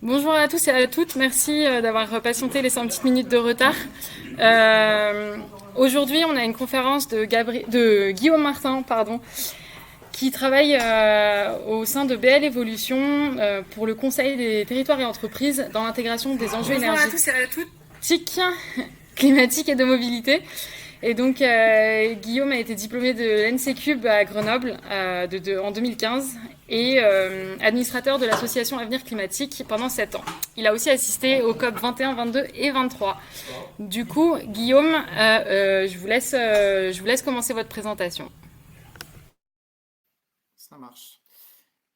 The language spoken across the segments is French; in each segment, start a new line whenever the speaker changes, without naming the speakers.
Bonjour à tous et à toutes, merci d'avoir patienté les 5 petites minutes de retard. Euh, Aujourd'hui, on a une conférence de Guillaume Martin, qui travaille au sein de BL Evolution pour le Conseil des territoires et entreprises dans l'intégration des enjeux énergétiques, climatiques et de mobilité. Et donc, Guillaume a été diplômé de l'NCCube à Grenoble en 2015 et administrateur de l'association Avenir Climatique pendant 7 ans. Il a aussi assisté aux COP 21, 22 et 23. Du coup, Guillaume, je vous laisse commencer votre présentation.
Ça marche.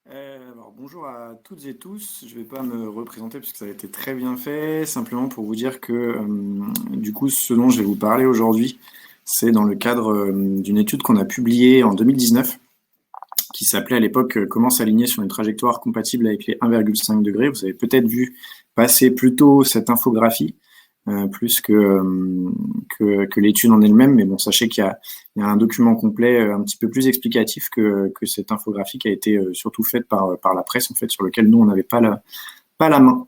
Alors, bonjour à toutes et tous. Je ne vais pas me représenter puisque ça a été très bien fait. Simplement pour vous dire que du coup, ce dont je vais vous parler aujourd'hui, c'est dans le cadre d'une étude qu'on a publiée en 2019 qui s'appelait à l'époque Comment s'aligner sur une trajectoire compatible avec les 1,5 degrés. Vous avez peut-être vu passer plus tôt cette infographie plus que l'étude en elle-même. Mais bon, sachez qu'il y a un document complet un petit peu plus explicatif que cette infographie qui a été surtout faite par la presse, en fait, sur lequel nous, on n'avait pas la main.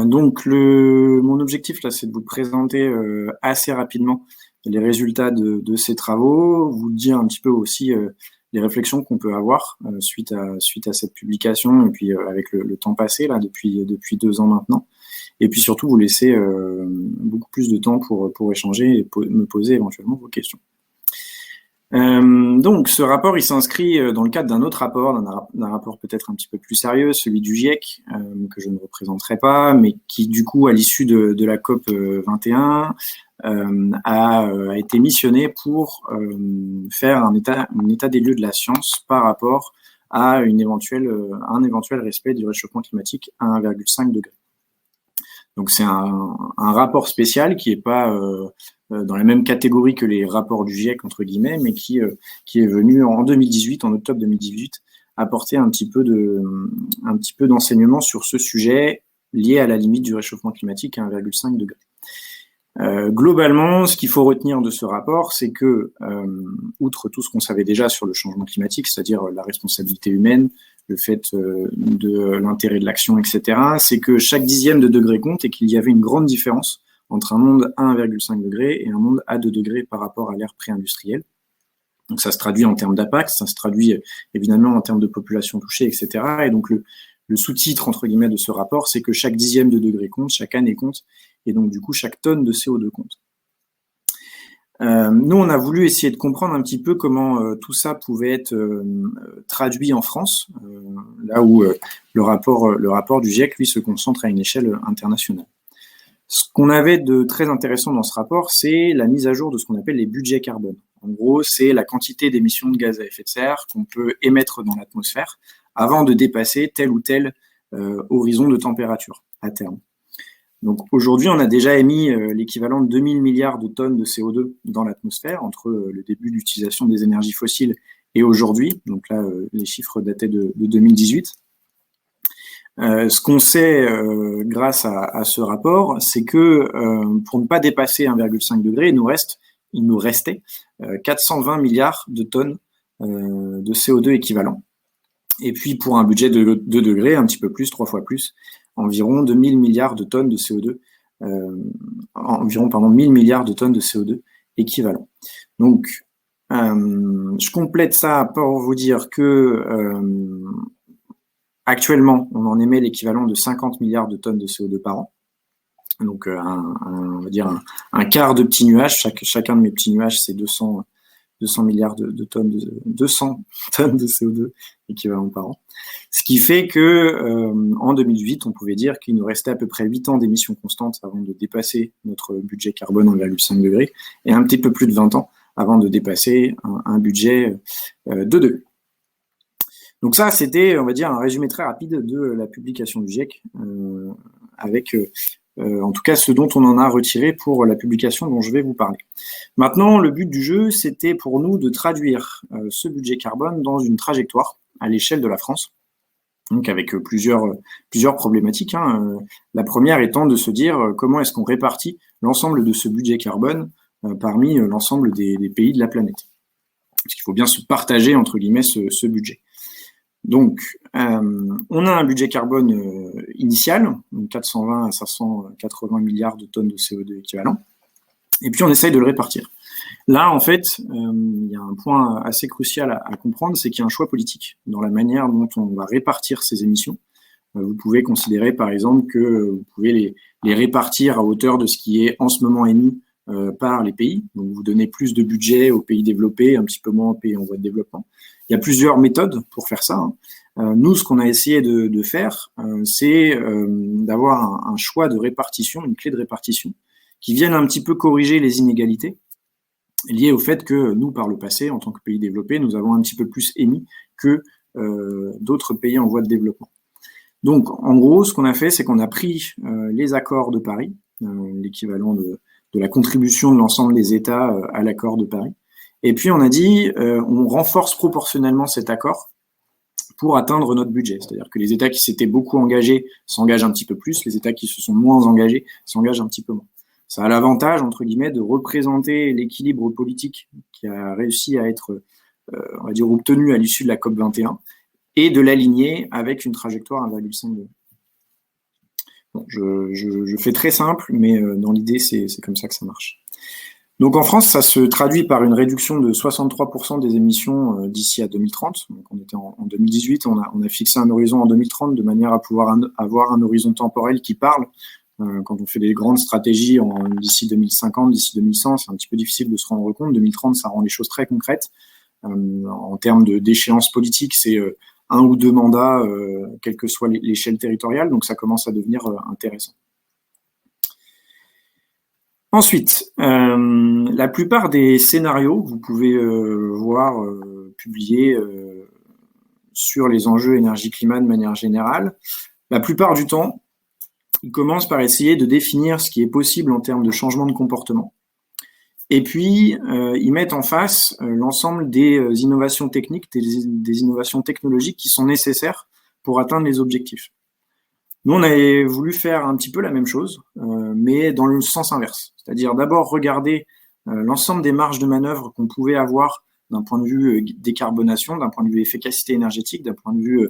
Donc, mon objectif, là, c'est de vous présenter assez rapidement les résultats de ces travaux, vous dire un petit peu aussi les réflexions qu'on peut avoir suite à cette publication et puis avec le temps passé, là, depuis 2 ans maintenant. Et puis surtout, vous laisser beaucoup plus de temps pour échanger et me poser éventuellement vos questions. Donc, ce rapport, il s'inscrit dans le cadre d'un autre rapport, d'un rapport peut-être un petit peu plus sérieux, celui du GIEC, que je ne représenterai pas, mais qui, du coup, à l'issue de la COP 21, a été missionné pour faire un état des lieux de la science par rapport à un éventuel respect du réchauffement climatique à 1,5 degré. Donc c'est un rapport spécial qui n'est pas dans la même catégorie que les rapports du GIEC entre guillemets, mais qui est venu en 2018, en octobre 2018, apporter un petit peu d'enseignement sur ce sujet lié à la limite du réchauffement climatique à 1,5 degré. Globalement, ce qu'il faut retenir de ce rapport, c'est que, outre tout ce qu'on savait déjà sur le changement climatique, c'est-à-dire la responsabilité humaine, le fait de l'intérêt de l'action, etc., c'est que chaque dixième de degré compte et qu'il y avait une grande différence entre un monde à 1,5 degré et un monde à 2 degrés par rapport à l'ère pré-industrielle. Donc ça se traduit en termes d'impact, ça se traduit évidemment en termes de population touchée, etc. Et donc le sous-titre, entre guillemets, de ce rapport, c'est que chaque dixième de degré compte, chaque année compte, et donc du coup chaque tonne de CO2 compte. Nous, on a voulu essayer de comprendre un petit peu comment tout ça pouvait être traduit en France, là où le rapport du GIEC, lui, se concentre à une échelle internationale. Ce qu'on avait de très intéressant dans ce rapport, c'est la mise à jour de ce qu'on appelle les budgets carbone. En gros, c'est la quantité d'émissions de gaz à effet de serre qu'on peut émettre dans l'atmosphère avant de dépasser tel ou tel horizon de température à terme. Donc aujourd'hui, on a déjà émis l'équivalent de 2000 milliards de tonnes de CO2 dans l'atmosphère entre le début d'utilisation des énergies fossiles et aujourd'hui. Donc là, les chiffres dataient de 2018. Ce qu'on sait grâce à ce rapport, c'est que pour ne pas dépasser 1,5 degré, il nous restait 420 milliards de tonnes de CO2 équivalent. Et puis pour un budget de 2 degrés, un petit peu plus, 3 fois plus, environ 2000 milliards de tonnes de CO2, environ 1000 milliards de tonnes de CO2 équivalent. Donc, je complète ça pour vous dire que actuellement, on en émet l'équivalent de 50 milliards de tonnes de CO2 par an. Donc, on va dire un quart de petits nuages. Chacun de mes petits nuages, c'est 200 milliards de tonnes, 200 tonnes de CO2 équivalent par an. Ce qui fait que en 2008, on pouvait dire qu'il nous restait à peu près 8 ans d'émissions constantes avant de dépasser notre budget carbone en 1,5 degré et un petit peu plus de 20 ans avant de dépasser un budget de 2 degrés. Donc ça, c'était, on va dire, un résumé très rapide de la publication du GIEC avec en tout cas ce dont on en a retiré pour la publication dont je vais vous parler. Maintenant, le but du jeu, c'était pour nous de traduire ce budget carbone dans une trajectoire à l'échelle de la France, donc avec plusieurs problématiques. La première étant de se dire comment est-ce qu'on répartit l'ensemble de ce budget carbone parmi l'ensemble des pays de la planète. Parce qu'il faut bien se partager, entre guillemets, ce budget. Donc, on a un budget carbone initial, donc 420 à 580 milliards de tonnes de CO2 équivalent, et puis on essaye de le répartir. Là, en fait, il y a un point assez crucial à comprendre, c'est qu'il y a un choix politique dans la manière dont on va répartir ces émissions. Vous pouvez considérer, par exemple, que vous pouvez les répartir à hauteur de ce qui est en ce moment émis par les pays. Donc, vous donnez plus de budget aux pays développés, un petit peu moins aux pays en voie de développement. Il y a plusieurs méthodes pour faire ça. Nous, ce qu'on a essayé de faire, c'est d'avoir un choix de répartition, une clé de répartition, qui vienne un petit peu corriger les inégalités liées au fait que nous, par le passé, en tant que pays développés, nous avons un petit peu plus émis que d'autres pays en voie de développement. Donc, en gros, ce qu'on a fait, c'est qu'on a pris les accords de Paris, l'équivalent de la contribution de l'ensemble des États à l'accord de Paris, et puis on a dit, on renforce proportionnellement cet accord pour atteindre notre budget. C'est-à-dire que les États qui s'étaient beaucoup engagés s'engagent un petit peu plus, les États qui se sont moins engagés s'engagent un petit peu moins. Ça a l'avantage, entre guillemets, de représenter l'équilibre politique qui a réussi à être, on va dire, obtenu à l'issue de la COP21 et de l'aligner avec une trajectoire 1,5 degré. Bon, je fais très simple, mais dans l'idée, c'est comme ça que ça marche. Donc en France, ça se traduit par une réduction de 63% des émissions d'ici à 2030. Donc on était en 2018, on a fixé un horizon en 2030 de manière à pouvoir avoir un horizon temporel qui parle. Quand on fait des grandes stratégies d'ici 2050, d'ici 2100, c'est un petit peu difficile de se rendre compte. 2030, ça rend les choses très concrètes. En termes d'échéance politique, c'est 1 ou 2 mandats, quelle que soit l'échelle territoriale, donc ça commence à devenir intéressant. Ensuite, la plupart des scénarios, vous pouvez voir publiés sur les enjeux énergie-climat de manière générale, la plupart du temps, ils commencent par essayer de définir ce qui est possible en termes de changement de comportement. Et puis, ils mettent en face l'ensemble des innovations techniques, des innovations technologiques qui sont nécessaires pour atteindre les objectifs. Nous, on avait voulu faire un petit peu la même chose, mais dans le sens inverse. C'est-à-dire d'abord regarder l'ensemble des marges de manœuvre qu'on pouvait avoir d'un point de vue décarbonation, d'un point de vue efficacité énergétique, d'un point de vue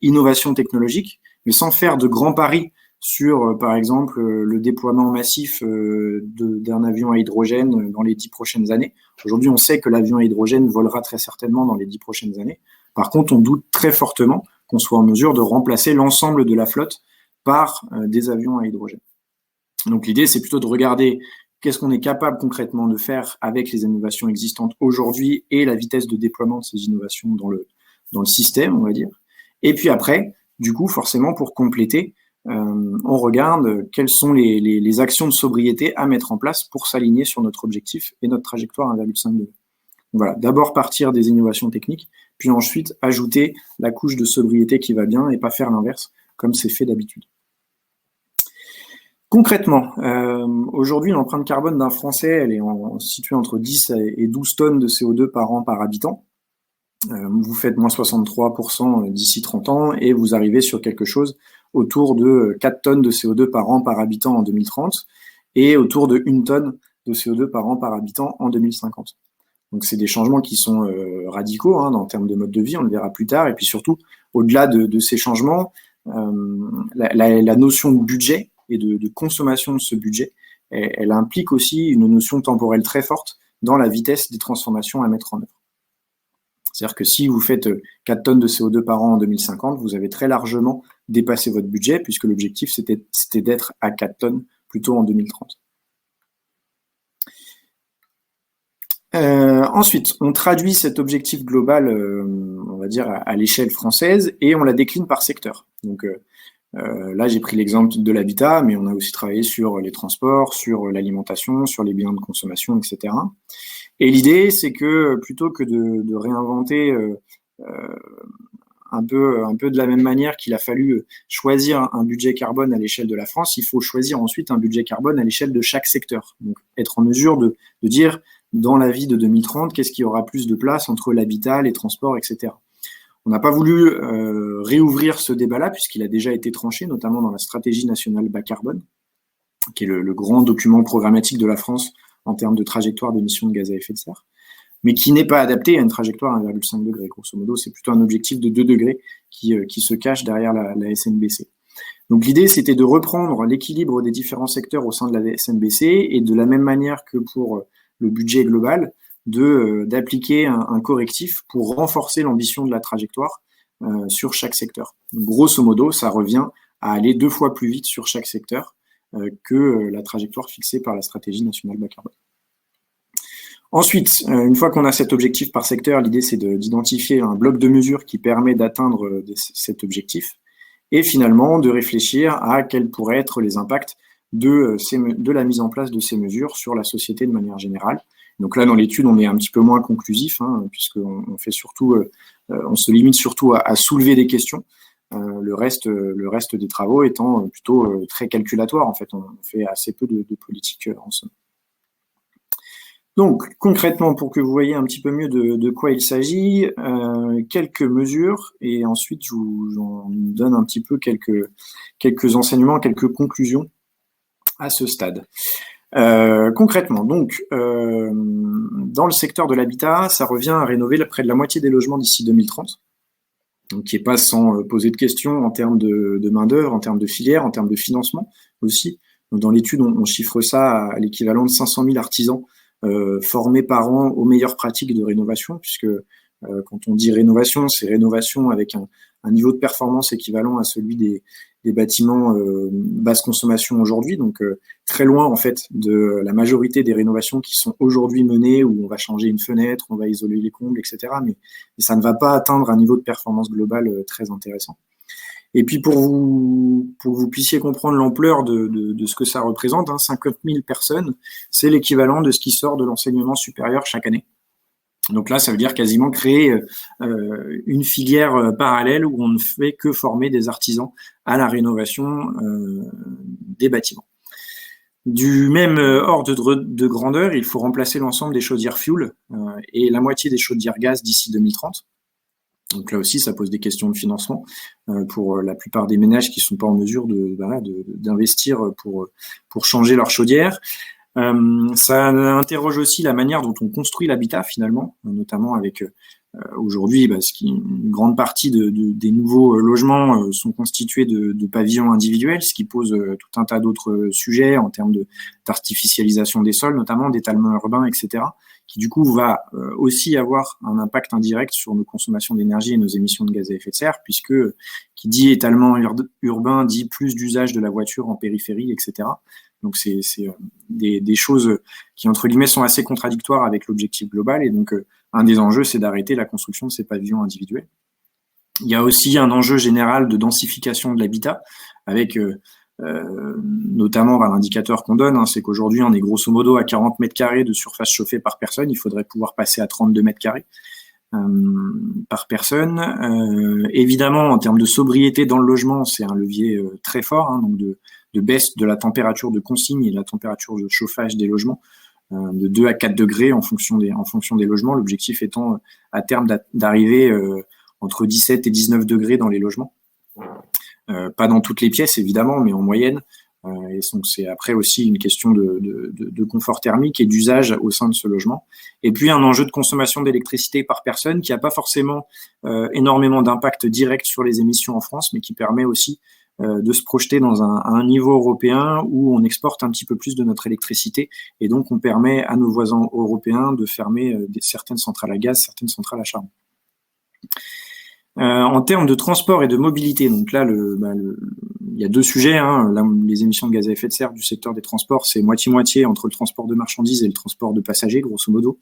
innovation technologique, mais sans faire de grands paris sur, par exemple, le déploiement massif d'un avion à hydrogène dans les 10 prochaines années. Aujourd'hui, on sait que l'avion à hydrogène volera très certainement dans les 10 prochaines années. Par contre, on doute très fortement qu'on soit en mesure de remplacer l'ensemble de la flotte par des avions à hydrogène. Donc l'idée, c'est plutôt de regarder qu'est-ce qu'on est capable concrètement de faire avec les innovations existantes aujourd'hui et la vitesse de déploiement de ces innovations dans le système, on va dire. Et puis après, du coup, forcément, pour compléter, on regarde quelles sont les actions de sobriété à mettre en place pour s'aligner sur notre objectif et notre trajectoire 1,5 degré. Voilà, d'abord partir des innovations techniques, puis ensuite ajouter la couche de sobriété qui va bien et pas faire l'inverse, comme c'est fait d'habitude. Concrètement, aujourd'hui, l'empreinte carbone d'un Français, elle est située entre 10 et 12 tonnes de CO2 par an par habitant. Vous faites moins 63% d'ici 30 ans et vous arrivez sur quelque chose autour de 4 tonnes de CO2 par an par habitant en 2030 et autour de 1 tonne de CO2 par an par habitant en 2050. Donc c'est des changements qui sont radicaux en termes de mode de vie, on le verra plus tard. Et puis surtout, au-delà de ces changements, la notion de budget et de consommation de ce budget, elle implique aussi une notion temporelle très forte dans la vitesse des transformations à mettre en œuvre. C'est-à-dire que si vous faites 4 tonnes de CO2 par an en 2050, vous avez très largement dépassé votre budget, puisque l'objectif, c'était d'être à 4 tonnes plutôt en 2030. Ensuite, on traduit cet objectif global, on va dire, à l'échelle française, et on la décline par secteur. Donc là, j'ai pris l'exemple de l'habitat, mais on a aussi travaillé sur les transports, sur l'alimentation, sur les biens de consommation, etc. Et l'idée, c'est que plutôt que de réinventer un peu de la même manière qu'il a fallu choisir un budget carbone à l'échelle de la France, il faut choisir ensuite un budget carbone à l'échelle de chaque secteur. Donc, être en mesure de dire, dans la vie de 2030, qu'est-ce qui aura plus de place entre l'habitat, les transports, etc. On n'a pas voulu réouvrir ce débat-là, puisqu'il a déjà été tranché, notamment dans la stratégie nationale bas carbone, qui est le grand document programmatique de la France en termes de trajectoire d'émissions de gaz à effet de serre. mais qui n'est pas adapté à une trajectoire à 1,5 degré. Grosso modo, c'est plutôt un objectif de 2 degrés qui se cache derrière la SNBC. Donc l'idée, c'était de reprendre l'équilibre des différents secteurs au sein de la SNBC et de la même manière que pour le budget global, d'appliquer un correctif pour renforcer l'ambition de la trajectoire sur chaque secteur. Donc, grosso modo, ça revient à aller 2 fois plus vite sur chaque secteur que la trajectoire fixée par la stratégie nationale bas carbone. Ensuite, une fois qu'on a cet objectif par secteur, l'idée c'est d'identifier un bloc de mesures qui permet d'atteindre cet objectif et finalement de réfléchir à quels pourraient être les impacts de la mise en place de ces mesures sur la société de manière générale. Donc là, dans l'étude, on est un petit peu moins conclusif, puisqu'on fait surtout, on se limite surtout à soulever des questions. Le reste des travaux étant plutôt très calculatoire. En fait, on fait assez peu de politique en somme. Donc, concrètement, pour que vous voyez un petit peu mieux de quoi il s'agit, quelques mesures, et ensuite je vous donne un petit peu quelques enseignements, quelques conclusions à ce stade. Concrètement, donc, dans le secteur de l'habitat, ça revient à rénover près de la moitié des logements d'ici 2030, donc qui n'est pas sans poser de questions en termes de main-d'œuvre, en termes de filière, en termes de financement aussi. Donc, dans l'étude, on chiffre ça à l'équivalent de 500 000 artisans formés par an aux meilleures pratiques de rénovation, puisque quand on dit rénovation, c'est rénovation avec un niveau de performance équivalent à celui des bâtiments basse consommation aujourd'hui, donc très loin en fait de la majorité des rénovations qui sont aujourd'hui menées où on va changer une fenêtre, on va isoler les combles, etc. Mais ça ne va pas atteindre un niveau de performance globale très intéressant. Et puis pour que vous puissiez comprendre l'ampleur de ce que ça représente, 50 000 personnes, c'est l'équivalent de ce qui sort de l'enseignement supérieur chaque année. Donc là, ça veut dire quasiment créer une filière parallèle où on ne fait que former des artisans à la rénovation des bâtiments. Du même ordre de grandeur, il faut remplacer l'ensemble des chaudières fuel et la moitié des chaudières gaz d'ici 2030. Donc là aussi, ça pose des questions de financement pour la plupart des ménages qui ne sont pas en mesure d'investir pour changer leur chaudière. Ça interroge aussi la manière dont on construit l'habitat finalement, notamment avec aujourd'hui, une grande partie des nouveaux logements sont constitués de pavillons individuels, ce qui pose tout un tas d'autres sujets en termes d'artificialisation des sols, notamment d'étalement urbain, etc., qui du coup va aussi avoir un impact indirect sur nos consommations d'énergie et nos émissions de gaz à effet de serre, puisque qui dit étalement urbain dit plus d'usage de la voiture en périphérie, etc. Donc c'est des choses qui entre guillemets sont assez contradictoires avec l'objectif global, et donc un des enjeux c'est d'arrêter la construction de ces pavillons individuels. Il y a aussi un enjeu général de densification de l'habitat avec notamment l'indicateur qu'on donne, c'est qu'aujourd'hui on est grosso modo à 40 mètres carrés de surface chauffée par personne, il faudrait pouvoir passer à 32 mètres carrés par personne. Évidemment, en termes de sobriété dans le logement, c'est un levier très fort, donc de baisse de la température de consigne et de la température de chauffage des logements, de 2 à 4 degrés en fonction des logements, l'objectif étant à terme d'arriver entre 17 et 19 degrés dans les logements. Pas dans toutes les pièces évidemment, mais en moyenne. Et donc c'est après aussi une question de confort thermique et d'usage au sein de ce logement. Et puis un enjeu de consommation d'électricité par personne qui n'a pas forcément énormément d'impact direct sur les émissions en France, mais qui permet aussi de se projeter dans un niveau européen où on exporte un petit peu plus de notre électricité, et donc on permet à nos voisins européens de fermer certaines centrales à gaz, certaines centrales à charbon. En termes de transport et de mobilité, donc là, il y a 2 sujets. Les émissions de gaz à effet de serre du secteur des transports, c'est moitié-moitié entre le transport de marchandises et le transport de passagers, grosso modo.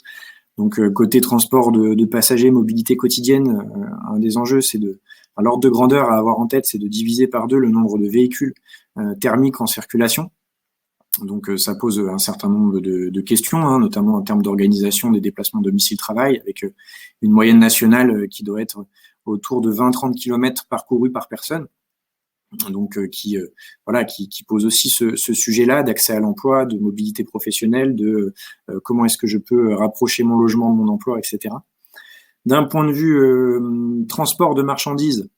Donc, côté transport de passagers, mobilité quotidienne, un des enjeux, c'est l'ordre de grandeur à avoir en tête, c'est de diviser par 2 le nombre de véhicules thermiques en circulation. Donc, ça pose un certain nombre de questions, notamment en termes d'organisation des déplacements domicile-travail, avec une moyenne nationale qui doit être autour de 20-30 km parcourus par personne. Donc, qui pose aussi ce sujet-là d'accès à l'emploi, de mobilité professionnelle, de comment est-ce que je peux rapprocher mon logement de mon emploi, etc. D'un point de vue transport de marchandises,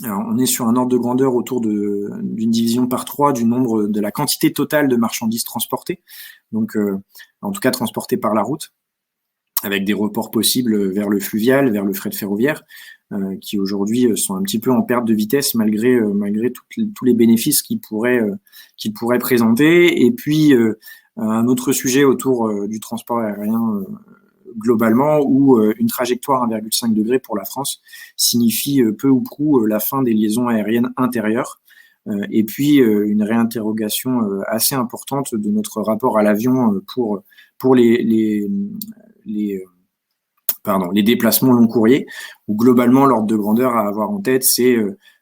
alors, on est sur un ordre de grandeur autour d'une division par 3 du nombre de la quantité totale de marchandises transportées, donc en tout cas transportées par la route. avec des reports possibles vers le fluvial, vers le fret ferroviaire, qui aujourd'hui sont un petit peu en perte de vitesse malgré tous les bénéfices qu'ils pourraient présenter. Et puis un autre sujet autour du transport aérien globalement, où une trajectoire 1,5 degré pour la France signifie peu ou prou la fin des liaisons aériennes intérieures. Et puis une réinterrogation assez importante de notre rapport à l'avion pour les déplacements long courriers, où globalement l'ordre de grandeur à avoir en tête, c'est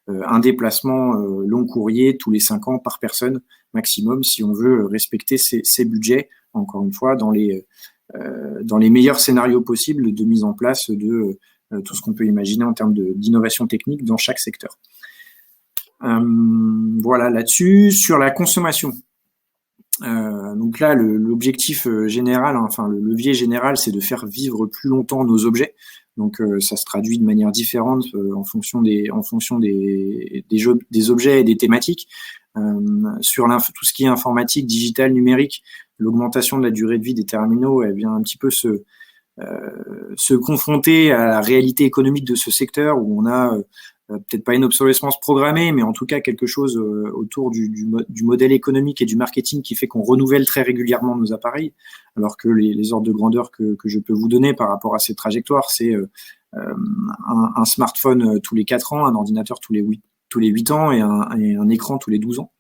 un déplacement long courrier tous les 5 ans par personne maximum, si on veut respecter ces budgets, encore une fois, dans les meilleurs scénarios possibles de mise en place de tout ce qu'on peut imaginer en termes d'innovation technique dans chaque secteur. Voilà là-dessus. Sur la consommation, donc là, l'objectif général, enfin le levier général, c'est de faire vivre plus longtemps nos objets. Donc ça se traduit de manière différente en fonction des objets et des thématiques. Sur tout ce qui est informatique, digital, numérique, l'augmentation de la durée de vie des terminaux, elle vient un petit peu se confronter à la réalité économique de ce secteur, où on a peut-être pas une obsolescence programmée, mais en tout cas quelque chose autour du modèle économique et du marketing qui fait qu'on renouvelle très régulièrement nos appareils, alors que les ordres de grandeur que je peux vous donner par rapport à ces trajectoires, c'est un smartphone tous les 4 ans, un ordinateur tous les 8 ans et un écran tous les 12 ans.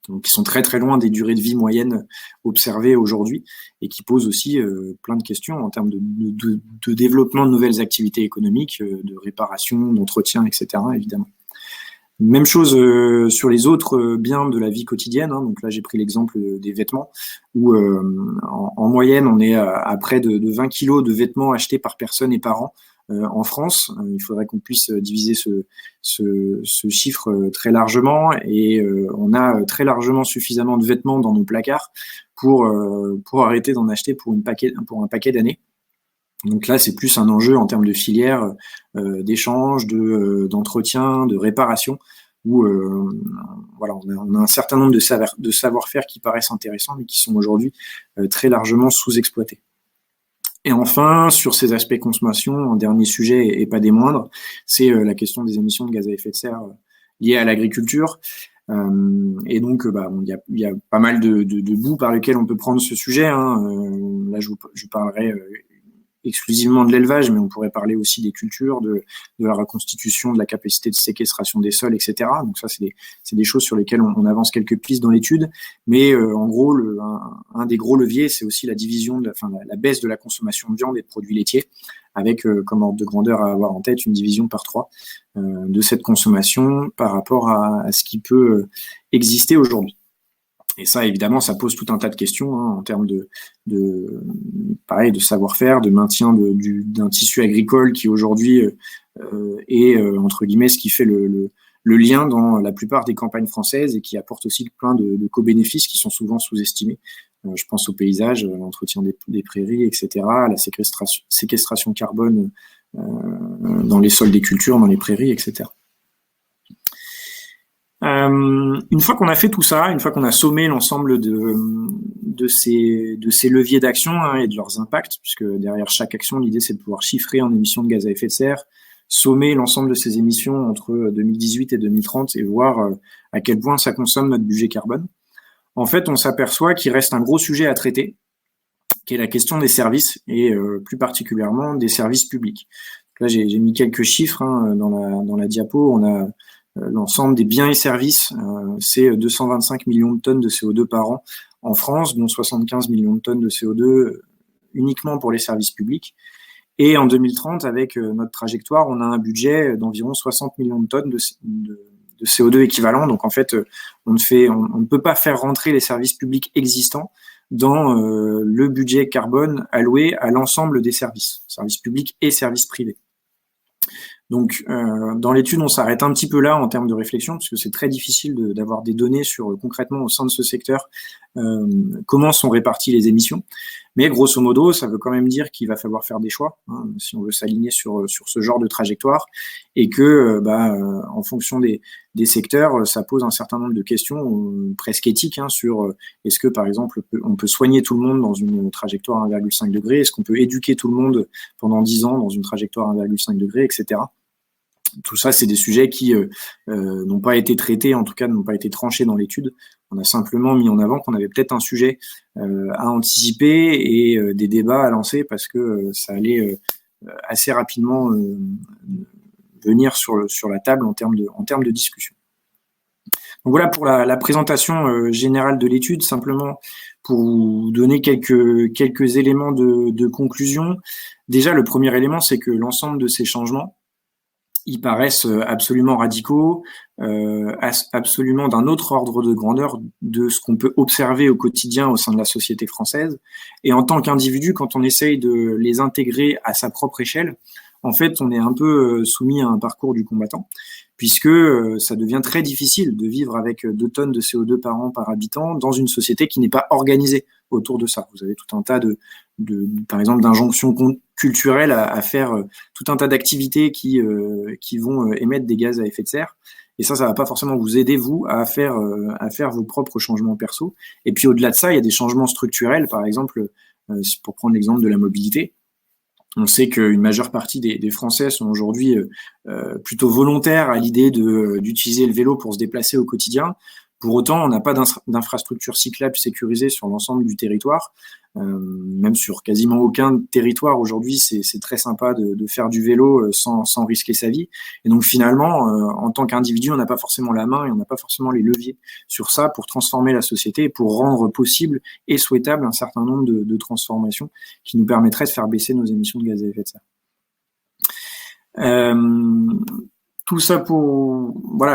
Donc, qui sont très très loin des durées de vie moyennes observées aujourd'hui, et qui posent aussi plein de questions en termes de développement de nouvelles activités économiques, de réparation, d'entretien, etc. évidemment. Même chose sur les autres biens de la vie quotidienne, hein. Donc là, j'ai pris l'exemple des vêtements, où en moyenne, on est à près de 20 kilos de vêtements achetés par personne et par an. En France, il faudrait qu'on puisse diviser ce chiffre très largement, et on a très largement suffisamment de vêtements dans nos placards pour arrêter d'en acheter pour un paquet d'années. Donc là, c'est plus un enjeu en termes de filière, d'échange, d'entretien, de réparation, où voilà, on a un certain nombre de savoir-faire qui paraissent intéressants, mais qui sont aujourd'hui très largement sous-exploités. Et enfin, sur ces aspects consommation, un dernier sujet, et pas des moindres, c'est la question des émissions de gaz à effet de serre liées à l'agriculture. Et donc, il y a pas mal de bouts par lesquels on peut prendre ce sujet, hein. Là, je parlerai exclusivement de l'élevage, mais on pourrait parler aussi des cultures, de la reconstitution, de la capacité de séquestration des sols, etc. Donc ça, c'est des choses sur lesquelles on avance quelques pistes dans l'étude. Mais en gros, un des gros leviers, c'est aussi la division, la baisse de la consommation de viande et de produits laitiers, avec comme ordre de grandeur à avoir en tête une division par 3 de cette consommation par rapport à ce qui peut exister aujourd'hui. Et ça, évidemment, ça pose tout un tas de questions, hein, en termes de savoir-faire, de maintien d'un tissu agricole qui aujourd'hui est entre guillemets ce qui fait le lien dans la plupart des campagnes françaises, et qui apporte aussi plein de co-bénéfices qui sont souvent sous-estimés. Je pense au paysage, l'entretien des prairies, etc., la séquestration carbone dans les sols des cultures, dans les prairies, etc. Une fois qu'on a fait tout ça, une fois qu'on a sommé l'ensemble de ces leviers d'action, hein, et de leurs impacts, puisque derrière chaque action, l'idée c'est de pouvoir chiffrer en émissions de gaz à effet de serre, sommer l'ensemble de ces émissions entre 2018 et 2030, et voir à quel point ça consomme notre budget carbone. En fait, on s'aperçoit qu'il reste un gros sujet à traiter, qui est la question des services, et plus particulièrement des services publics. Là, j'ai mis quelques chiffres, hein, dans la diapo. On a l'ensemble des biens et services, c'est 225 millions de tonnes de CO2 par an en France, dont 75 millions de tonnes de CO2 uniquement pour les services publics. Et en 2030, avec notre trajectoire, on a un budget d'environ 60 millions de tonnes de CO2 équivalent. Donc en fait, on ne peut pas faire rentrer les services publics existants dans le budget carbone alloué à l'ensemble des services publics et services privés. Donc, dans l'étude, on s'arrête un petit peu là en termes de réflexion, parce que c'est très difficile d'avoir des données sur concrètement au sein de ce secteur comment sont réparties les émissions. Mais grosso modo, ça veut quand même dire qu'il va falloir faire des choix, hein, si on veut s'aligner sur ce genre de trajectoire, et que en fonction des secteurs, ça pose un certain nombre de questions presque éthiques, hein, sur est-ce que par exemple on peut soigner tout le monde dans une trajectoire 1,5 degré, est-ce qu'on peut éduquer tout le monde pendant 10 ans dans une trajectoire 1,5 degré, etc. Tout ça, c'est des sujets qui n'ont pas été traités, en tout cas n'ont pas été tranchés dans l'étude. On a simplement mis en avant qu'on avait peut-être un sujet à anticiper et des débats à lancer parce que ça allait assez rapidement venir sur la table en termes de discussion. Donc voilà pour la présentation générale de l'étude, simplement pour vous donner quelques éléments de conclusion. Déjà, le premier élément, c'est que l'ensemble de ces changements, ils paraissent absolument radicaux, absolument d'un autre ordre de grandeur de ce qu'on peut observer au quotidien au sein de la société française. Et en tant qu'individu, quand on essaye de les intégrer à sa propre échelle, en fait, on est un peu soumis à un parcours du combattant, puisque ça devient très difficile de vivre avec 2 tonnes de CO2 par an par habitant dans une société qui n'est pas organisée autour de ça. Vous avez tout un tas par exemple, d'injonctions culturelles à faire tout un tas d'activités qui vont émettre des gaz à effet de serre. Et ça va pas forcément vous aider, vous, à faire vos propres changements perso. Et puis, au-delà de ça, il y a des changements structurels. Par exemple, pour prendre l'exemple de la mobilité, on sait qu'une majeure partie des Français sont aujourd'hui plutôt volontaires à l'idée d'utiliser le vélo pour se déplacer au quotidien. Pour autant, on n'a pas d'infrastructure cyclable sécurisée sur l'ensemble du territoire. Même sur quasiment aucun territoire aujourd'hui, c'est très sympa de faire du vélo sans risquer sa vie. Et donc finalement, en tant qu'individu, on n'a pas forcément la main et on n'a pas forcément les leviers sur ça pour transformer la société et pour rendre possible et souhaitable un certain nombre de transformations qui nous permettraient de faire baisser nos émissions de gaz à effet de serre. Tout ça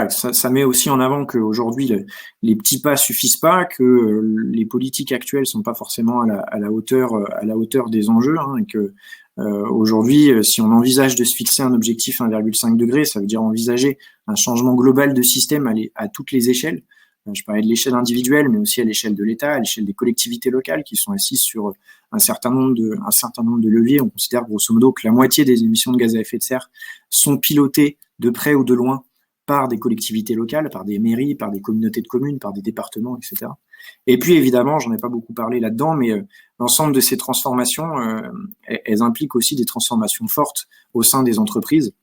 ça met aussi en avant qu'aujourd'hui les petits pas suffisent pas, que les politiques actuelles sont pas forcément à la hauteur des enjeux, hein, et que aujourd'hui, si on envisage de se fixer un objectif 1,5 degré, ça veut dire envisager un changement global de système à toutes les échelles. Je parlais de l'échelle individuelle, mais aussi à l'échelle de l'État, à l'échelle des collectivités locales qui sont assises sur un certain nombre de leviers. On considère grosso modo que la moitié des émissions de gaz à effet de serre sont pilotées de près ou de loin par des collectivités locales, par des mairies, par des communautés de communes, par des départements, etc. Et puis évidemment, j'en ai pas beaucoup parlé là-dedans, mais l'ensemble de ces transformations, elles impliquent aussi des transformations fortes au sein des entreprises.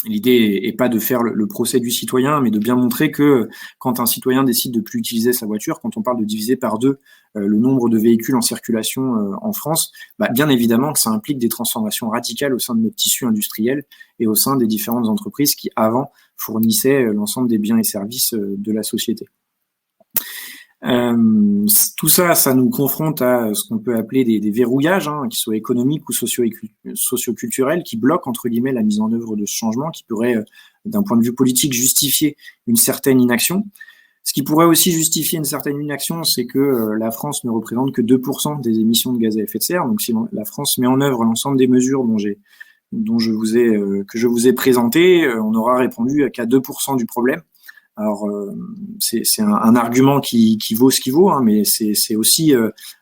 L'idée est pas de faire le procès du citoyen, mais de bien montrer que quand un citoyen décide de plus utiliser sa voiture, quand on parle de diviser par 2 le nombre de véhicules en circulation en France, bien évidemment que ça implique des transformations radicales au sein de notre tissu industriel et au sein des différentes entreprises qui, avant, fournissaient l'ensemble des biens et services de la société. Tout ça nous confronte à ce qu'on peut appeler des verrouillages, hein, qui soient économiques ou socio-culturels, qui bloquent entre guillemets la mise en œuvre de ce changement, qui pourrait, d'un point de vue politique, justifier une certaine inaction. Ce qui pourrait aussi justifier une certaine inaction, c'est que la France ne représente que 2% des émissions de gaz à effet de serre. Donc si la France met en œuvre l'ensemble des mesures que je vous ai présentées, on aura répondu qu'à 2% du problème. Alors, c'est un argument qui vaut ce qu'il vaut, hein, mais c'est aussi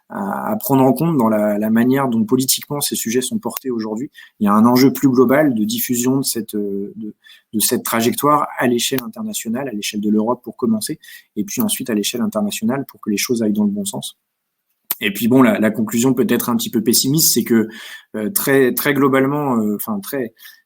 à prendre en compte dans la manière dont politiquement ces sujets sont portés aujourd'hui. Il y a un enjeu plus global de diffusion de cette trajectoire à l'échelle internationale, à l'échelle de l'Europe pour commencer, et puis ensuite à l'échelle internationale pour que les choses aillent dans le bon sens. Et puis bon, la conclusion peut être un petit peu pessimiste, c'est que très globalement,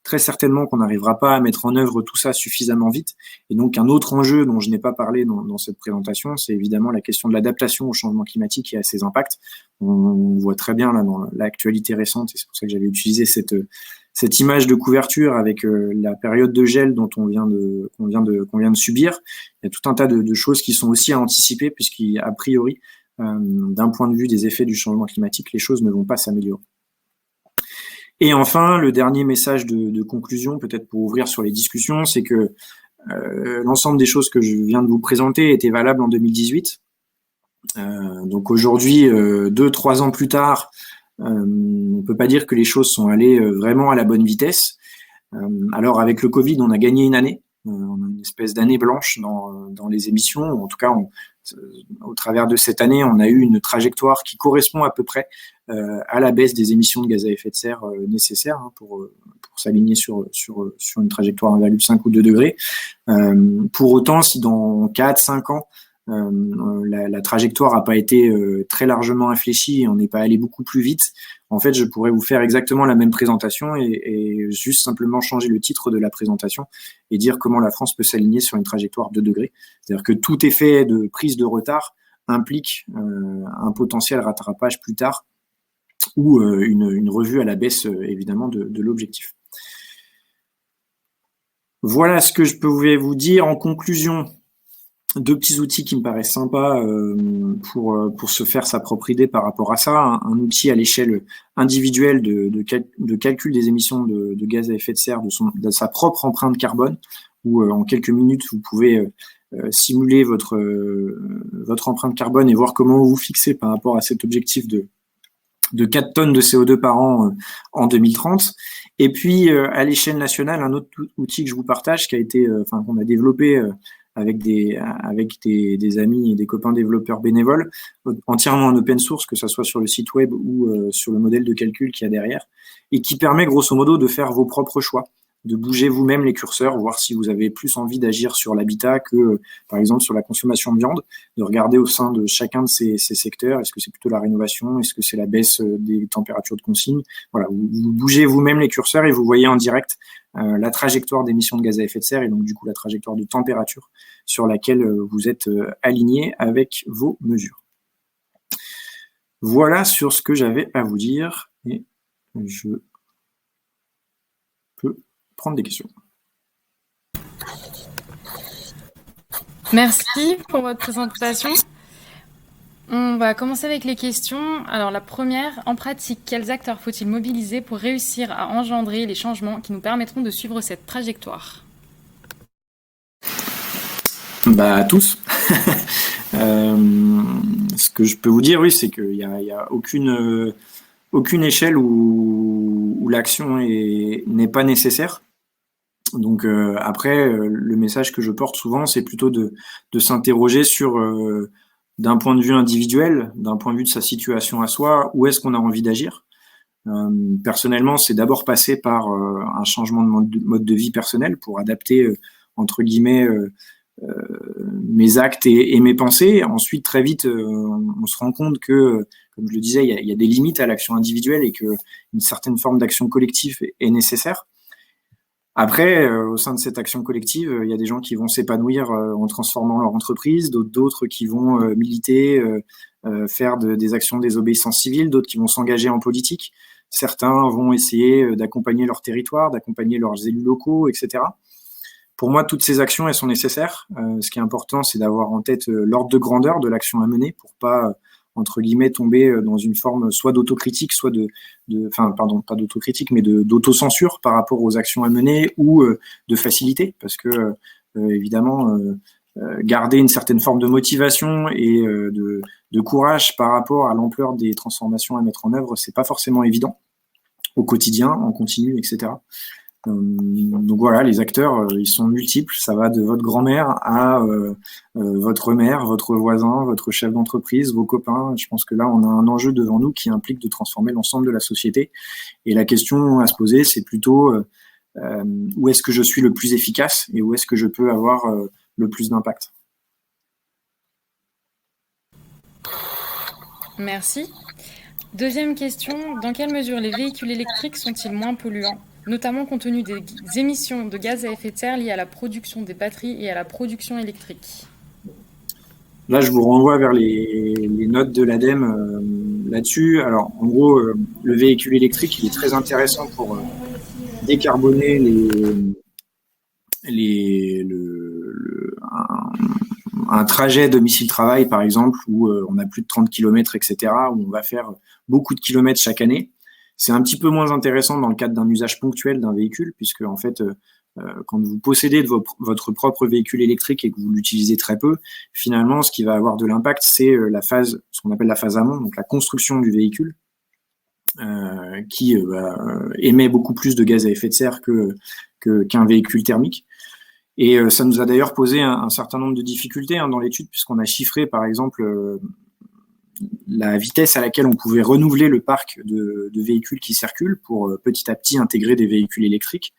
très certainement qu'on n'arrivera pas à mettre en œuvre tout ça suffisamment vite. Et donc un autre enjeu dont je n'ai pas parlé dans cette présentation, c'est évidemment la question de l'adaptation au changement climatique et à ses impacts. On voit très bien là dans l'actualité récente, et c'est pour ça que j'avais utilisé cette image de couverture avec la période de gel dont qu'on vient de subir. Il y a tout un tas de choses qui sont aussi à anticiper, puisqu'a priori, d'un point de vue des effets du changement climatique, les choses ne vont pas s'améliorer. Et enfin, le dernier message de conclusion, peut-être pour ouvrir sur les discussions, c'est que l'ensemble des choses que je viens de vous présenter étaient valables en 2018. Donc aujourd'hui, 2-3 ans plus tard, on peut pas dire que les choses sont allées vraiment à la bonne vitesse. Alors avec le Covid, on a gagné une année. On a une espèce d'année blanche dans les émissions. En tout cas, au travers de cette année, on a eu une trajectoire qui correspond à peu près à la baisse des émissions de gaz à effet de serre nécessaires pour s'aligner sur une trajectoire 1,5 ou 2 degrés. Pour autant, si dans 4-5 ans, la trajectoire n'a pas été très largement infléchie et on n'est pas allé beaucoup plus vite, en fait, je pourrais vous faire exactement la même présentation et juste simplement changer le titre de la présentation et dire comment la France peut s'aligner sur une trajectoire 2 degrés. C'est-à-dire que tout effet de prise de retard implique un potentiel rattrapage plus tard ou une revue à la baisse, évidemment, de l'objectif. Voilà ce que je peux vous dire en conclusion. 2 petits outils qui me paraissent sympas pour se faire sa propre idée par rapport à ça. Un outil à l'échelle individuelle de calcul des émissions de gaz à effet de serre de sa propre empreinte carbone, où en quelques minutes, vous pouvez simuler votre empreinte carbone et voir comment vous vous fixez par rapport à cet objectif de 4 tonnes de CO2 par an en 2030. Et puis, à l'échelle nationale, un autre outil que je vous partage, qu'on a développé avec des amis et des copains développeurs bénévoles, entièrement en open source, que ce soit sur le site web ou sur le modèle de calcul qu'il y a derrière, et qui permet grosso modo de faire vos propres choix, de bouger vous-même les curseurs, voir si vous avez plus envie d'agir sur l'habitat que, par exemple, sur la consommation de viande, de regarder au sein de chacun de ces secteurs, est-ce que c'est plutôt la rénovation, est-ce que c'est la baisse des températures de consigne. Voilà, vous bougez vous-même les curseurs et vous voyez en direct la trajectoire d'émissions de gaz à effet de serre et donc du coup la trajectoire de température sur laquelle vous êtes aligné avec vos mesures. Voilà sur ce que j'avais à vous dire et je peux prendre des questions.
Merci pour votre présentation. On va commencer avec les questions. Alors la première, en pratique, quels acteurs faut-il mobiliser pour réussir à engendrer les changements qui nous permettront de suivre cette trajectoire ?
Tous. Ce que je peux vous dire, oui, c'est qu'il n'y a aucune échelle où l'action n'est pas nécessaire. Donc après, le message que je porte souvent, c'est plutôt de s'interroger sur, d'un point de vue individuel, d'un point de vue de sa situation à soi, où est-ce qu'on a envie d'agir. Personnellement, c'est d'abord passer par un changement de mode de vie personnel pour adapter, entre guillemets, mes actes et mes pensées. Ensuite, très vite, on se rend compte que, comme je le disais, il y a des limites à l'action individuelle et qu'une certaine forme d'action collective est nécessaire. Après, au sein de cette action collective, il y a des gens qui vont s'épanouir en transformant leur entreprise, d'autres qui vont militer, faire des actions de désobéissance civile, d'autres qui vont s'engager en politique. Certains vont essayer d'accompagner leur territoire, d'accompagner leurs élus locaux, etc. Pour moi, toutes ces actions, elles sont nécessaires. Ce qui est important, c'est d'avoir en tête l'ordre de grandeur de l'action à mener pour pas, entre guillemets, tomber dans une forme soit d'autocritique, soit pas d'autocritique, mais d'autocensure par rapport aux actions à mener ou de facilité, parce que évidemment, garder une certaine forme de motivation et de courage par rapport à l'ampleur des transformations à mettre en œuvre, c'est pas forcément évident au quotidien, en continu, etc. Donc voilà, les acteurs, ils sont multiples. Ça va de votre grand-mère à votre mère, votre voisin, votre chef d'entreprise, vos copains. Je pense que là, on a un enjeu devant nous qui implique de transformer l'ensemble de la société. Et la question à se poser, c'est plutôt où est-ce que je suis le plus efficace et où est-ce que je peux avoir le plus d'impact.
Merci. Deuxième question, dans quelle mesure les véhicules électriques sont-ils moins polluants, notamment compte tenu des émissions de gaz à effet de serre liées à la production des batteries et à la production électrique?
Là, je vous renvoie vers les notes de l'ADEME là-dessus. Alors, en gros, le véhicule électrique, il est très intéressant pour décarboner un trajet domicile-travail, par exemple, où on a plus de 30 km, etc., où on va faire beaucoup de kilomètres chaque année. C'est un petit peu moins intéressant dans le cadre d'un usage ponctuel d'un véhicule, puisque en fait, quand vous possédez votre propre véhicule électrique et que vous l'utilisez très peu, finalement, ce qui va avoir de l'impact, c'est ce qu'on appelle la phase amont, donc la construction du véhicule, qui émet beaucoup plus de gaz à effet de serre qu'un véhicule thermique. Et ça nous a d'ailleurs posé un certain nombre de difficultés dans l'étude, puisqu'on a chiffré, par exemple, la vitesse à laquelle on pouvait renouveler le parc de véhicules qui circulent pour petit à petit intégrer des véhicules électriques.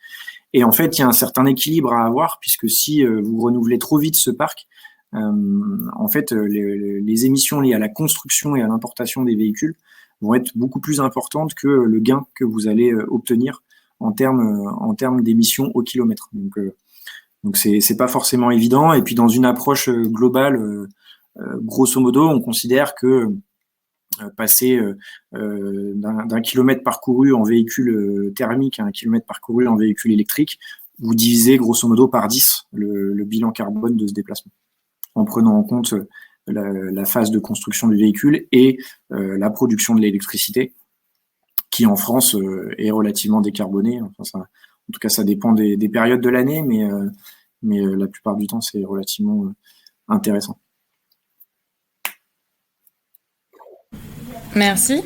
Et en fait, il y a un certain équilibre à avoir, puisque si vous renouvelez trop vite ce parc, en fait, les émissions liées à la construction et à l'importation des véhicules vont être beaucoup plus importantes que le gain que vous allez obtenir en termes d'émissions au kilomètre. Donc c'est pas forcément évident. Et puis dans une approche globale, grosso modo, on considère que passer d'un kilomètre parcouru en véhicule thermique à un kilomètre parcouru en véhicule électrique, vous divisez grosso modo par 10 le bilan carbone de ce déplacement, en prenant en compte la phase de construction du véhicule et la production de l'électricité, qui en France est relativement décarbonée. Enfin, en tout cas, ça dépend des périodes de l'année, mais la plupart du temps, c'est relativement intéressant.
Merci.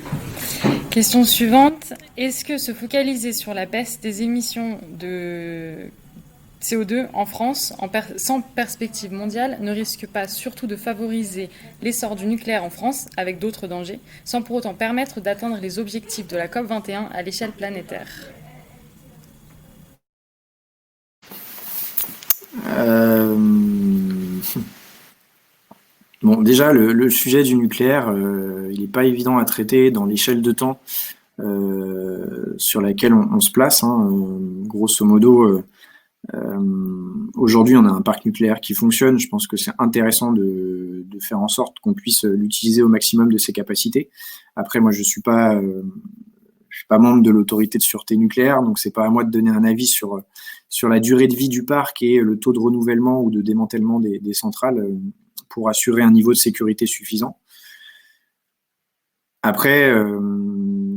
Question suivante. Est-ce que se focaliser sur la baisse des émissions de CO2 en France sans perspective mondiale ne risque pas surtout de favoriser l'essor du nucléaire en France avec d'autres dangers, sans pour autant permettre d'atteindre les objectifs de la COP21 à l'échelle planétaire?
Bon, déjà, le sujet du nucléaire, il n'est pas évident à traiter dans l'échelle de temps sur laquelle on se place. Grosso modo, aujourd'hui, on a un parc nucléaire qui fonctionne. Je pense que c'est intéressant de faire en sorte qu'on puisse l'utiliser au maximum de ses capacités. Après, moi, je suis pas membre de l'autorité de sûreté nucléaire, donc c'est pas à moi de donner un avis sur la durée de vie du parc et le taux de renouvellement ou de démantèlement des centrales pour assurer un niveau de sécurité suffisant. Après,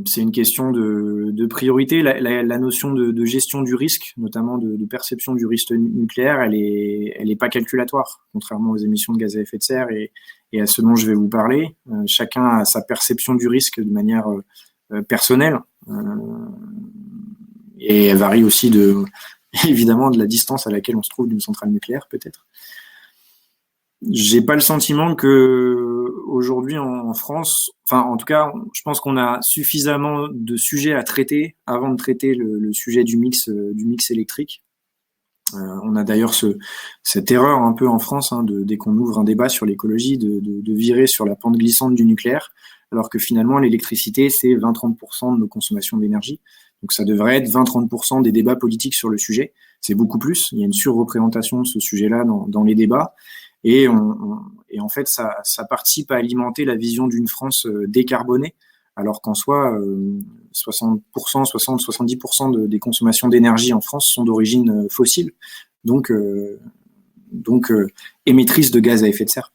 c'est une question de priorité. La notion de gestion du risque, notamment de perception du risque nucléaire, elle est pas calculatoire, contrairement aux émissions de gaz à effet de serre et à ce dont je vais vous parler. Chacun a sa perception du risque de manière personnelle, et elle varie aussi évidemment de la distance à laquelle on se trouve d'une centrale nucléaire, peut-être. J'ai pas le sentiment que aujourd'hui en France, enfin en tout cas, je pense qu'on a suffisamment de sujets à traiter avant de traiter le sujet du mix électrique. On a d'ailleurs cette erreur un peu en France, dès qu'on ouvre un débat sur l'écologie, de virer sur la pente glissante du nucléaire, alors que finalement l'électricité c'est 20-30% de nos consommations d'énergie. Donc ça devrait être 20-30% des débats politiques sur le sujet. C'est beaucoup plus. Il y a une surreprésentation de ce sujet-là dans les débats. Et en fait, ça participe à alimenter la vision d'une France décarbonée, alors qu'en soi, 60-70% des consommations d'énergie en France sont d'origine fossile, donc émettrices de gaz à effet de serre.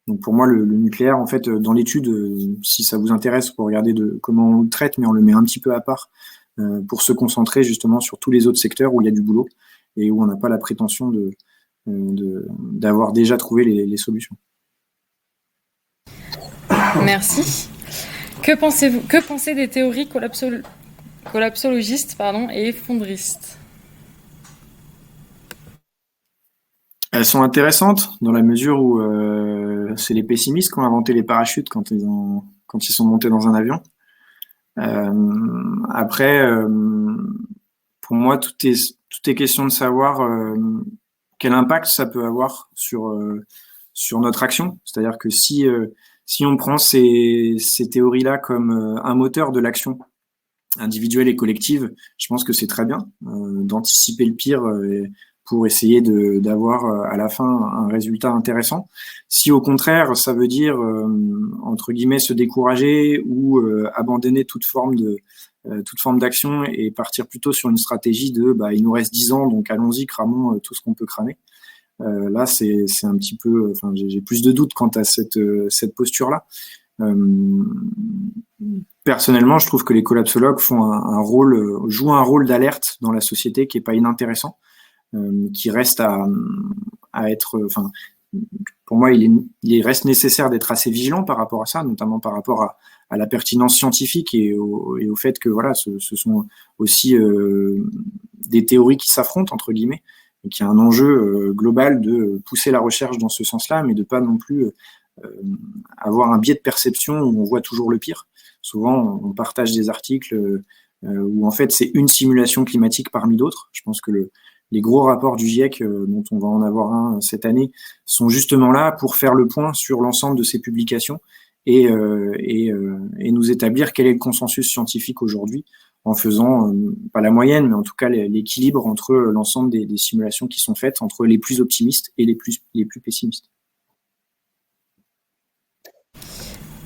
Donc pour moi, le nucléaire, en fait, dans l'étude, si ça vous intéresse, pour regarder comment on le traite, mais on le met un petit peu à part pour se concentrer justement sur tous les autres secteurs où il y a du boulot et où on n'a pas la prétention d'avoir déjà trouvé les solutions.
Merci. Que pensez des théories collapsologistes et effondristes?
Elles sont intéressantes dans la mesure où c'est les pessimistes qui ont inventé les parachutes quand ils sont montés dans un avion. Après, pour moi, tout est question de savoir quel impact ça peut avoir sur notre action. C'est-à-dire que si on prend ces théories-là comme un moteur de l'action individuelle et collective, je pense que c'est très bien d'anticiper le pire pour essayer d'avoir à la fin un résultat intéressant. Si au contraire, ça veut dire, entre guillemets, se décourager ou abandonner toute forme d'action et partir plutôt sur une stratégie il nous reste 10 ans, donc allons-y, cramons tout ce qu'on peut cramer. Là, c'est un petit peu, j'ai plus de doutes quant à cette posture-là. Personnellement, je trouve que les collapsologues jouent un rôle d'alerte dans la société qui est pas inintéressant, qui reste à être, pour moi, il reste nécessaire d'être assez vigilant par rapport à ça, notamment par rapport à la pertinence scientifique et au fait que voilà, ce sont aussi des théories qui s'affrontent entre guillemets, et qu'il y a un enjeu global de pousser la recherche dans ce sens-là, mais de pas non plus avoir un biais de perception où on voit toujours le pire. Souvent, on partage des articles où en fait c'est une simulation climatique parmi d'autres. Je pense que les gros rapports du GIEC, dont on va en avoir un cette année, sont justement là pour faire le point sur l'ensemble de ces publications et nous établir quel est le consensus scientifique aujourd'hui, en faisant, pas la moyenne, mais en tout cas l'équilibre entre l'ensemble des simulations qui sont faites, entre les plus optimistes et les plus pessimistes.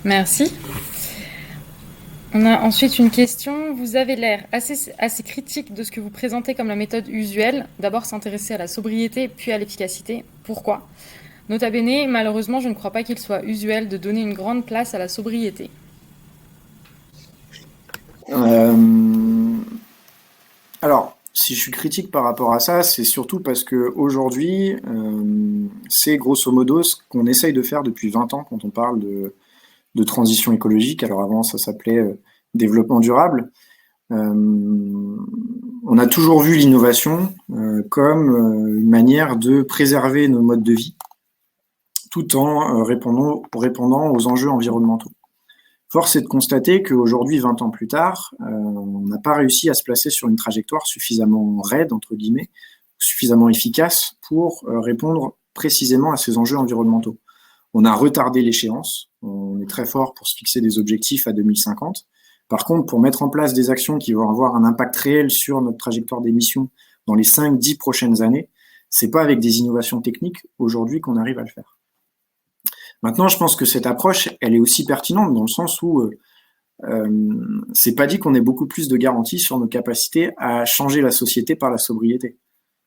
Merci. On a ensuite une question. Vous avez l'air assez critique de ce que vous présentez comme la méthode usuelle. D'abord s'intéresser à la sobriété, puis à l'efficacité. Pourquoi ? Nota bene, malheureusement, je ne crois pas qu'il soit usuel de donner une grande place à la sobriété.
Alors, si je suis critique par rapport à ça, c'est surtout parce qu'aujourd'hui, c'est grosso modo ce qu'on essaye de faire depuis 20 ans quand on parle de transition écologique. Alors avant, ça s'appelait développement durable. On a toujours vu l'innovation comme une manière de préserver nos modes de vie tout en répondant aux enjeux environnementaux. Force est de constater qu'aujourd'hui, 20 ans plus tard, on n'a pas réussi à se placer sur une trajectoire suffisamment raide, entre guillemets, suffisamment efficace pour répondre précisément à ces enjeux environnementaux. On a retardé l'échéance, on est très fort pour se fixer des objectifs à 2050. Par contre, pour mettre en place des actions qui vont avoir un impact réel sur notre trajectoire d'émissions dans les 5-10 prochaines années, c'est pas avec des innovations techniques aujourd'hui qu'on arrive à le faire. Maintenant, je pense que cette approche, elle est aussi pertinente dans le sens où c'est pas dit qu'on ait beaucoup plus de garanties sur nos capacités à changer la société par la sobriété.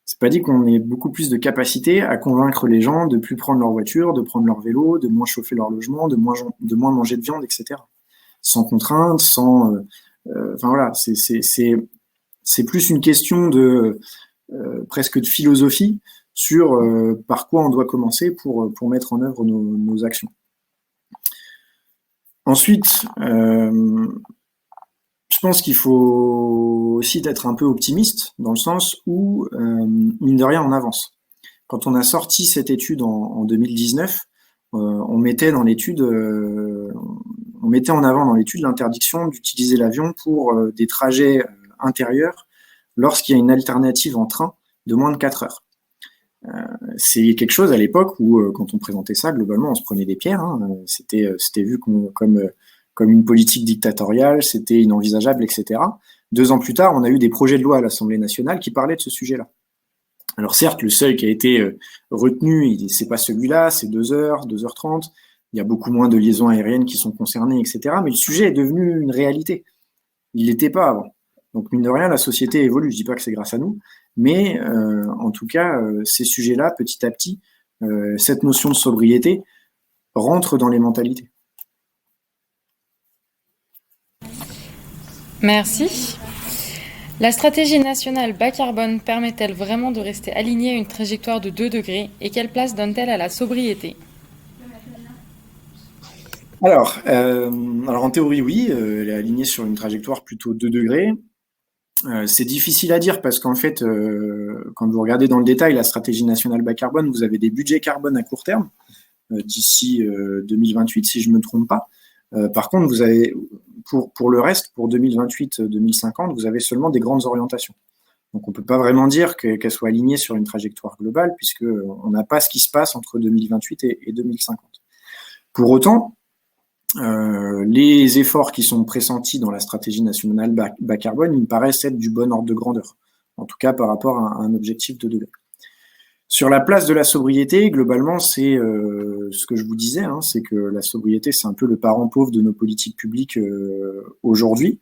C'est pas dit qu'on ait beaucoup plus de capacité à convaincre les gens de plus prendre leur voiture, de prendre leur vélo, de moins chauffer leur logement, de moins manger de viande, etc. Sans contrainte, sans... Enfin voilà, c'est plus une question de presque de philosophie sur par quoi on doit commencer pour mettre en œuvre nos actions. Ensuite, je pense qu'il faut aussi être un peu optimiste dans le sens où, mine de rien, on avance. Quand on a sorti cette étude en 2019, on mettait en avant dans l'étude l'interdiction d'utiliser l'avion pour des trajets intérieurs lorsqu'il y a une alternative en train de moins de 4 heures. C'est quelque chose à l'époque où, quand on présentait ça, globalement, on se prenait des pierres. C'était vu comme une politique dictatoriale, c'était inenvisageable, etc. 2 ans plus tard, on a eu des projets de loi à l'Assemblée nationale qui parlaient de ce sujet-là. Alors certes, le seuil qui a été retenu, c'est pas celui-là, c'est 2 heures, 2h30. Il y a beaucoup moins de liaisons aériennes qui sont concernées, etc. Mais le sujet est devenu une réalité. Il l'était pas avant. Donc mine de rien, la société évolue. Je dis pas que c'est grâce à nous, mais en tout cas, ces sujets-là, petit à petit, cette notion de sobriété rentre dans les mentalités.
Merci. La stratégie nationale bas carbone permet-elle vraiment de rester alignée à une trajectoire de 2 degrés et quelle place donne-t-elle à la sobriété ?
Alors en théorie, oui, elle est alignée sur une trajectoire plutôt 2 degrés. C'est difficile à dire parce qu'en fait, quand vous regardez dans le détail la stratégie nationale bas carbone, vous avez des budgets carbone à court terme, d'ici 2028, si je ne me trompe pas. Par contre, vous avez, pour le reste, pour 2028-2050, vous avez seulement des grandes orientations. Donc on ne peut pas vraiment dire qu'elle soit alignée sur une trajectoire globale, puisqu'on n'a pas ce qui se passe entre 2028 et 2050. Pour autant, les efforts qui sont pressentis dans la stratégie nationale bas carbone, ils me paraissent être du bon ordre de grandeur, en tout cas par rapport à un objectif de degré. Sur la place de la sobriété, globalement, c'est ce que je vous disais, c'est que la sobriété, c'est un peu le parent pauvre de nos politiques publiques aujourd'hui,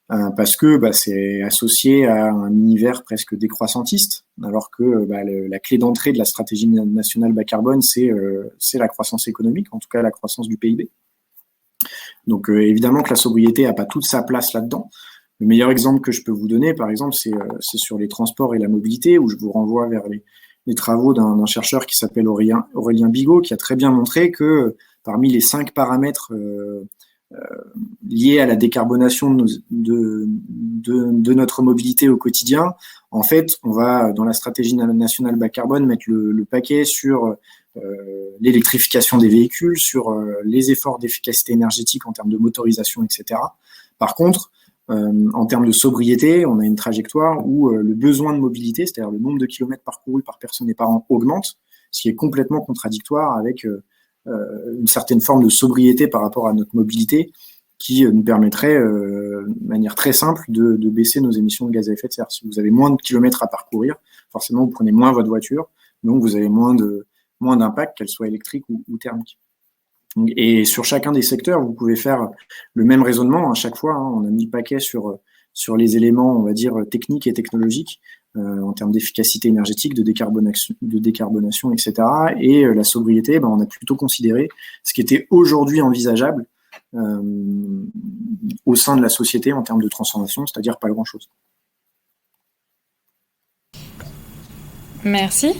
parce que c'est associé à un univers presque décroissantiste, alors que la clé d'entrée de la stratégie nationale bas carbone, c'est la croissance économique, en tout cas la croissance du PIB. Donc évidemment que la sobriété n'a pas toute sa place là-dedans. Le meilleur exemple que je peux vous donner, par exemple, c'est sur les transports et la mobilité, où je vous renvoie vers les travaux d'un chercheur qui s'appelle Aurélien Bigot, qui a très bien montré que parmi les 5 paramètres liés à la décarbonation de notre mobilité au quotidien, En fait, on va, dans la stratégie nationale bas carbone, mettre le paquet sur l'électrification des véhicules, sur les efforts d'efficacité énergétique en termes de motorisation, etc. Par contre, en termes de sobriété, on a une trajectoire où le besoin de mobilité, c'est-à-dire le nombre de kilomètres parcourus par personne et par an, augmente, ce qui est complètement contradictoire avec une certaine forme de sobriété par rapport à notre mobilité qui nous permettrait, de manière très simple, de baisser nos émissions de gaz à effet de serre. Si vous avez moins de kilomètres à parcourir, forcément, vous prenez moins votre voiture, donc vous avez moins d'impact, qu'elle soit électrique ou thermique. Et sur chacun des secteurs, vous pouvez faire le même raisonnement à chaque fois. On a mis le paquet sur les éléments, on va dire, techniques et technologiques, en termes d'efficacité énergétique, de décarbonation, etc. Et la sobriété, on a plutôt considéré ce qui était aujourd'hui envisageable au sein de la société en termes de transformation, c'est-à-dire pas grand-chose.
Merci.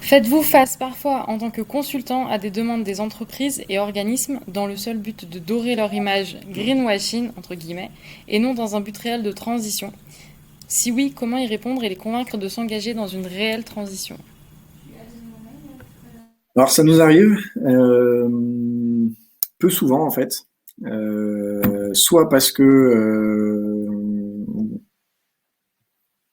Faites-vous face parfois en tant que consultant à des demandes des entreprises et organismes dans le seul but de dorer leur image greenwashing, entre guillemets, et non dans un but réel de transition? Si oui, comment y répondre et les convaincre de s'engager dans une réelle transition?
Alors ça nous arrive peu souvent en fait, soit parce que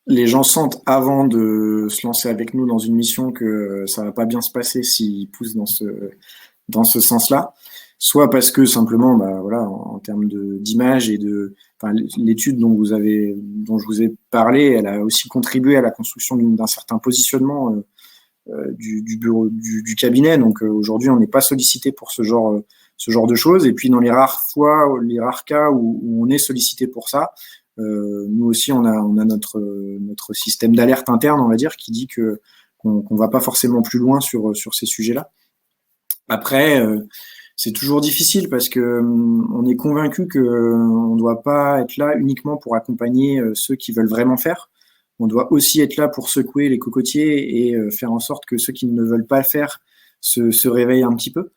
les gens sentent avant de se lancer avec nous dans une mission que ça va pas bien se passer s'ils poussent dans ce sens-là, soit parce que simplement, voilà, en termes d'image et l'étude dont je vous ai parlé, elle a aussi contribué à la construction d'un certain positionnement du bureau du cabinet. Donc aujourd'hui, on n'est pas sollicité pour ce genre de choses. Et puis dans les rares cas où on est sollicité pour ça, nous aussi, on a notre système d'alerte interne, on va dire, qui dit qu'on va pas forcément plus loin sur ces sujets-là. Après, c'est toujours difficile parce que on est convaincu que on doit pas être là uniquement pour accompagner ceux qui veulent vraiment faire. On doit aussi être là pour secouer les cocotiers et faire en sorte que ceux qui ne veulent pas le faire se réveillent un petit peu.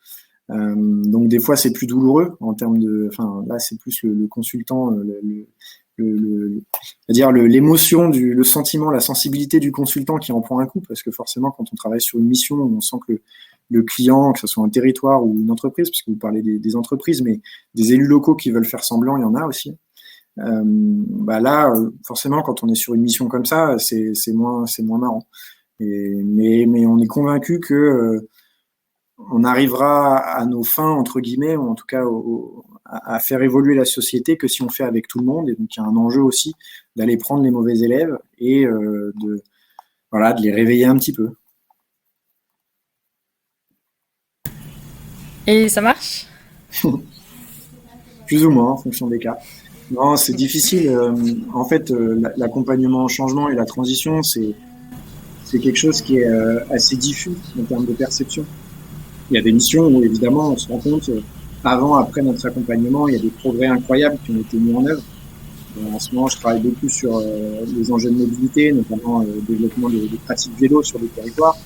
Donc des fois, c'est plus douloureux en termes là, c'est plus le consultant, c'est-à-dire l'émotion, le sentiment, la sensibilité du consultant qui en prend un coup, parce que forcément, quand on travaille sur une mission, on sent que le client, que ce soit un territoire ou une entreprise, puisque vous parlez des entreprises, mais des élus locaux qui veulent faire semblant, il y en a aussi. Là, forcément, quand on est sur une mission comme ça, c'est moins marrant. Mais on est convaincu que on arrivera à nos fins, entre guillemets, ou en tout cas à faire évoluer la société que si on fait avec tout le monde. Et donc, il y a un enjeu aussi d'aller prendre les mauvais élèves et de les réveiller un petit peu.
Et ça marche?
Plus ou moins, en fonction des cas. Non, c'est difficile. En fait, l'accompagnement au changement et la transition, c'est quelque chose qui est assez diffus en termes de perception. Il y a des missions où, évidemment, on se rend compte, avant, après notre accompagnement, il y a des progrès incroyables qui ont été mis en œuvre. En ce moment, je travaille beaucoup sur les enjeux de mobilité, notamment le développement des pratiques vélo sur les territoires.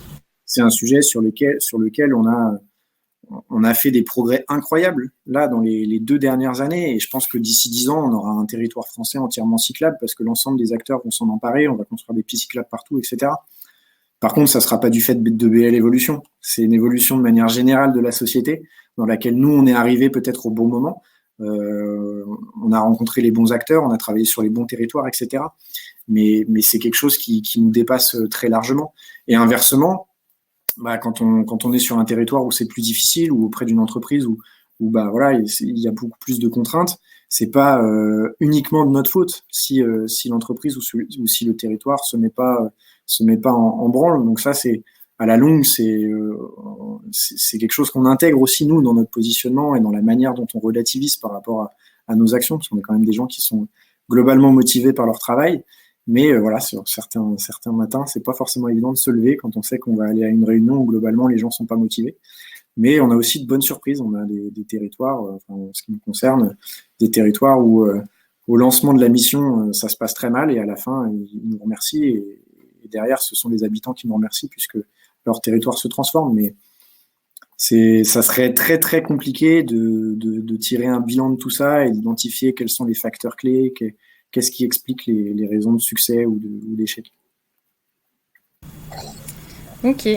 C'est un sujet sur lequel on a fait des progrès incroyables, là, dans les 2 dernières années. Et je pense que d'ici 10 ans, on aura un territoire français entièrement cyclable parce que l'ensemble des acteurs vont s'en emparer, on va construire des pistes cyclables partout, etc. Par contre, ça ne sera pas du fait de BL Évolution. C'est une évolution de manière générale de la société dans laquelle nous, on est arrivé peut-être au bon moment. On a rencontré les bons acteurs, on a travaillé sur les bons territoires, etc. Mais c'est quelque chose qui nous dépasse très largement. Et inversement, quand on est sur un territoire où c'est plus difficile ou auprès d'une entreprise où il y a beaucoup plus de contraintes, c'est pas uniquement de notre faute si l'entreprise ou si le territoire se met pas en branle. Donc ça, c'est à la longue, c'est quelque chose qu'on intègre aussi nous dans notre positionnement et dans la manière dont on relativise par rapport à nos actions, parce qu'on est quand même des gens qui sont globalement motivés par leur travail. Mais sur certains matins, c'est pas forcément évident de se lever quand on sait qu'on va aller à une réunion où globalement les gens sont pas motivés. Mais on a aussi de bonnes surprises. On a des territoires, en ce qui nous concerne, des territoires où au lancement de la mission, ça se passe très mal et à la fin, ils nous remercient. Et derrière, ce sont les habitants qui nous remercient puisque leur territoire se transforme. Mais ça serait très très compliqué de tirer un bilan de tout ça et d'identifier quels sont les facteurs clés, qu'est-ce qui explique les raisons de succès ou d'échec.
Ok.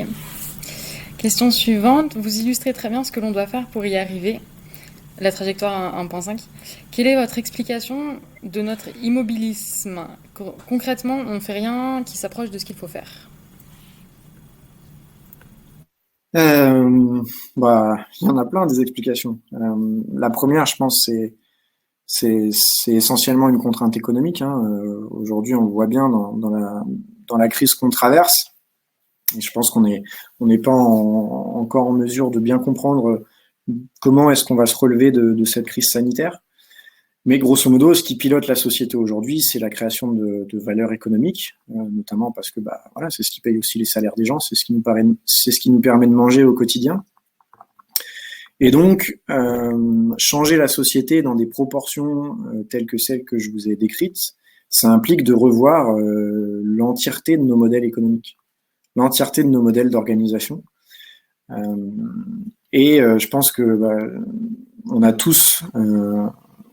Question suivante. Vous illustrez très bien ce que l'on doit faire pour y arriver. La trajectoire 1.5. Quelle est votre explication de notre immobilisme? Concrètement, on ne fait rien qui s'approche de ce qu'il faut faire.
Il y en a plein des explications. La première, je pense, c'est essentiellement une contrainte économique. Aujourd'hui, on le voit bien dans la crise qu'on traverse. Et je pense qu'on n'est pas encore en mesure de bien comprendre comment est-ce qu'on va se relever de cette crise sanitaire. Mais grosso modo, ce qui pilote la société aujourd'hui, c'est la création de valeur économique, notamment parce que voilà, c'est ce qui paye aussi les salaires des gens, c'est ce qui nous permet de manger au quotidien. Et donc, changer la société dans des proportions telles que celles que je vous ai décrites, ça implique de revoir l'entièreté de nos modèles économiques, l'entièreté de nos modèles d'organisation. Je pense que on a tous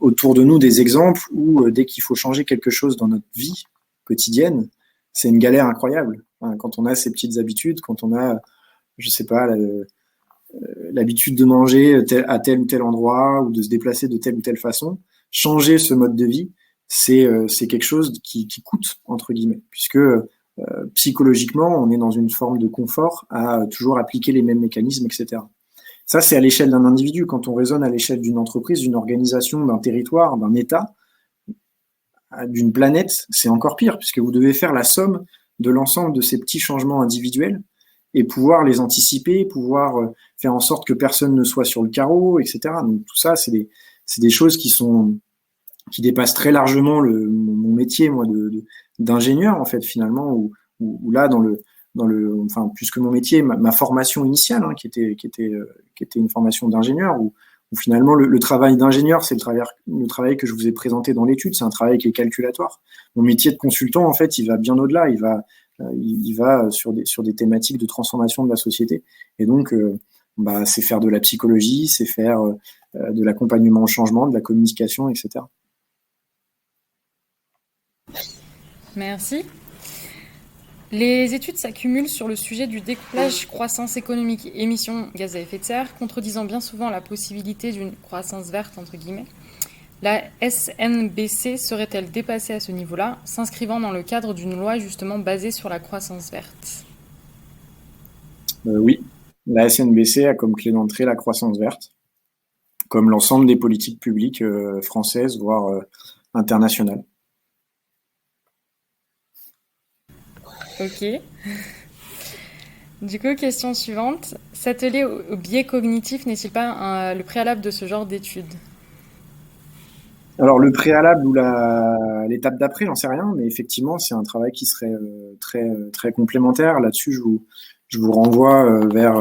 autour de nous des exemples où dès qu'il faut changer quelque chose dans notre vie quotidienne, c'est une galère incroyable. Quand on a ces petites habitudes, quand on a, je sais pas, l'habitude de manger à tel ou tel endroit ou de se déplacer de telle ou telle façon, changer ce mode de vie, c'est quelque chose qui coûte, entre guillemets, puisque psychologiquement, on est dans une forme de confort à toujours appliquer les mêmes mécanismes, etc. Ça, c'est à l'échelle d'un individu. Quand on raisonne à l'échelle d'une entreprise, d'une organisation, d'un territoire, d'un État, d'une planète, c'est encore pire, puisque vous devez faire la somme de l'ensemble de ces petits changements individuels et pouvoir les anticiper, pouvoir faire en sorte que personne ne soit sur le carreau, etc. Donc tout ça, c'est des choses qui dépassent très largement mon métier, moi, d'ingénieur, en fait, finalement, où là, enfin, plus que mon métier, ma formation initiale, qui était une formation d'ingénieur, où finalement le travail d'ingénieur, c'est le travail que je vous ai présenté dans l'étude, c'est un travail qui est calculatoire. Mon métier de consultant, en fait, il va bien au-delà, il va sur des thématiques de transformation de la société. Et donc, c'est faire de la psychologie, c'est faire de l'accompagnement au changement, de la communication, etc.
Merci. Les études s'accumulent sur le sujet du découplage croissance économique émissions gaz à effet de serre, contredisant bien souvent la possibilité d'une croissance verte, entre guillemets. La SNBC serait-elle dépassée à ce niveau-là, s'inscrivant dans le cadre d'une loi justement basée sur la croissance verte?
Oui, la SNBC a comme clé d'entrée la croissance verte, comme l'ensemble des politiques publiques françaises, voire internationales.
Ok. Du coup, question suivante. S'atteler au biais cognitif n'est-il pas le préalable de ce genre d'études?
Alors, le préalable ou l'étape d'après, j'en sais rien, mais effectivement, c'est un travail qui serait très complémentaire. Là-dessus, je vous renvoie vers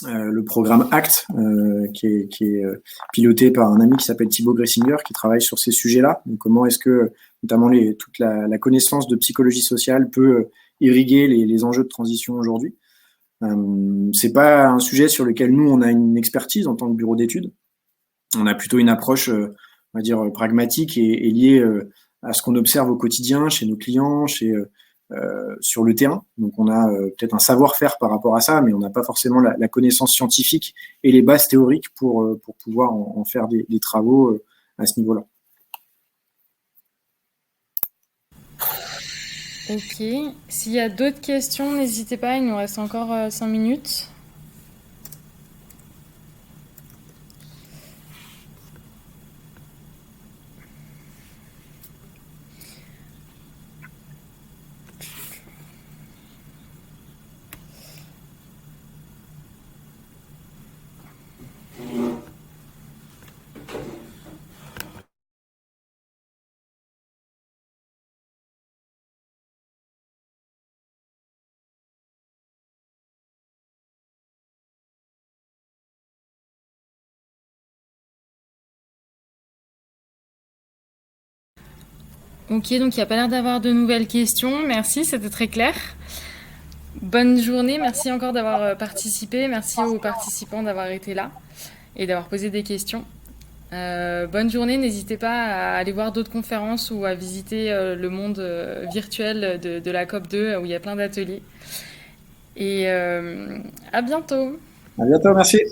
le programme ACT, qui est piloté par un ami qui s'appelle Thibaut Gressinger, qui travaille sur ces sujets-là. Donc, comment est-ce que, notamment, toute la connaissance de psychologie sociale peut irriguer les enjeux de transition aujourd'hui. C'est pas un sujet sur lequel nous, on a une expertise en tant que bureau d'études. On a plutôt une approche, on va dire, pragmatique et liée à ce qu'on observe au quotidien chez nos clients, sur le terrain. Donc, on a peut-être un savoir-faire par rapport à ça, mais on n'a pas forcément la connaissance scientifique et les bases théoriques pour pouvoir en faire des travaux à ce niveau-là.
Ok. S'il y a d'autres questions, n'hésitez pas, il nous reste encore 5 minutes. Ok, donc il n'y a pas l'air d'avoir de nouvelles questions. Merci, c'était très clair. Bonne journée, merci encore d'avoir participé. Merci aux participants d'avoir été là et d'avoir posé des questions. Bonne journée, n'hésitez pas à aller voir d'autres conférences ou à visiter le monde virtuel de la COP2 où il y a plein d'ateliers. Et à bientôt!
À bientôt, merci.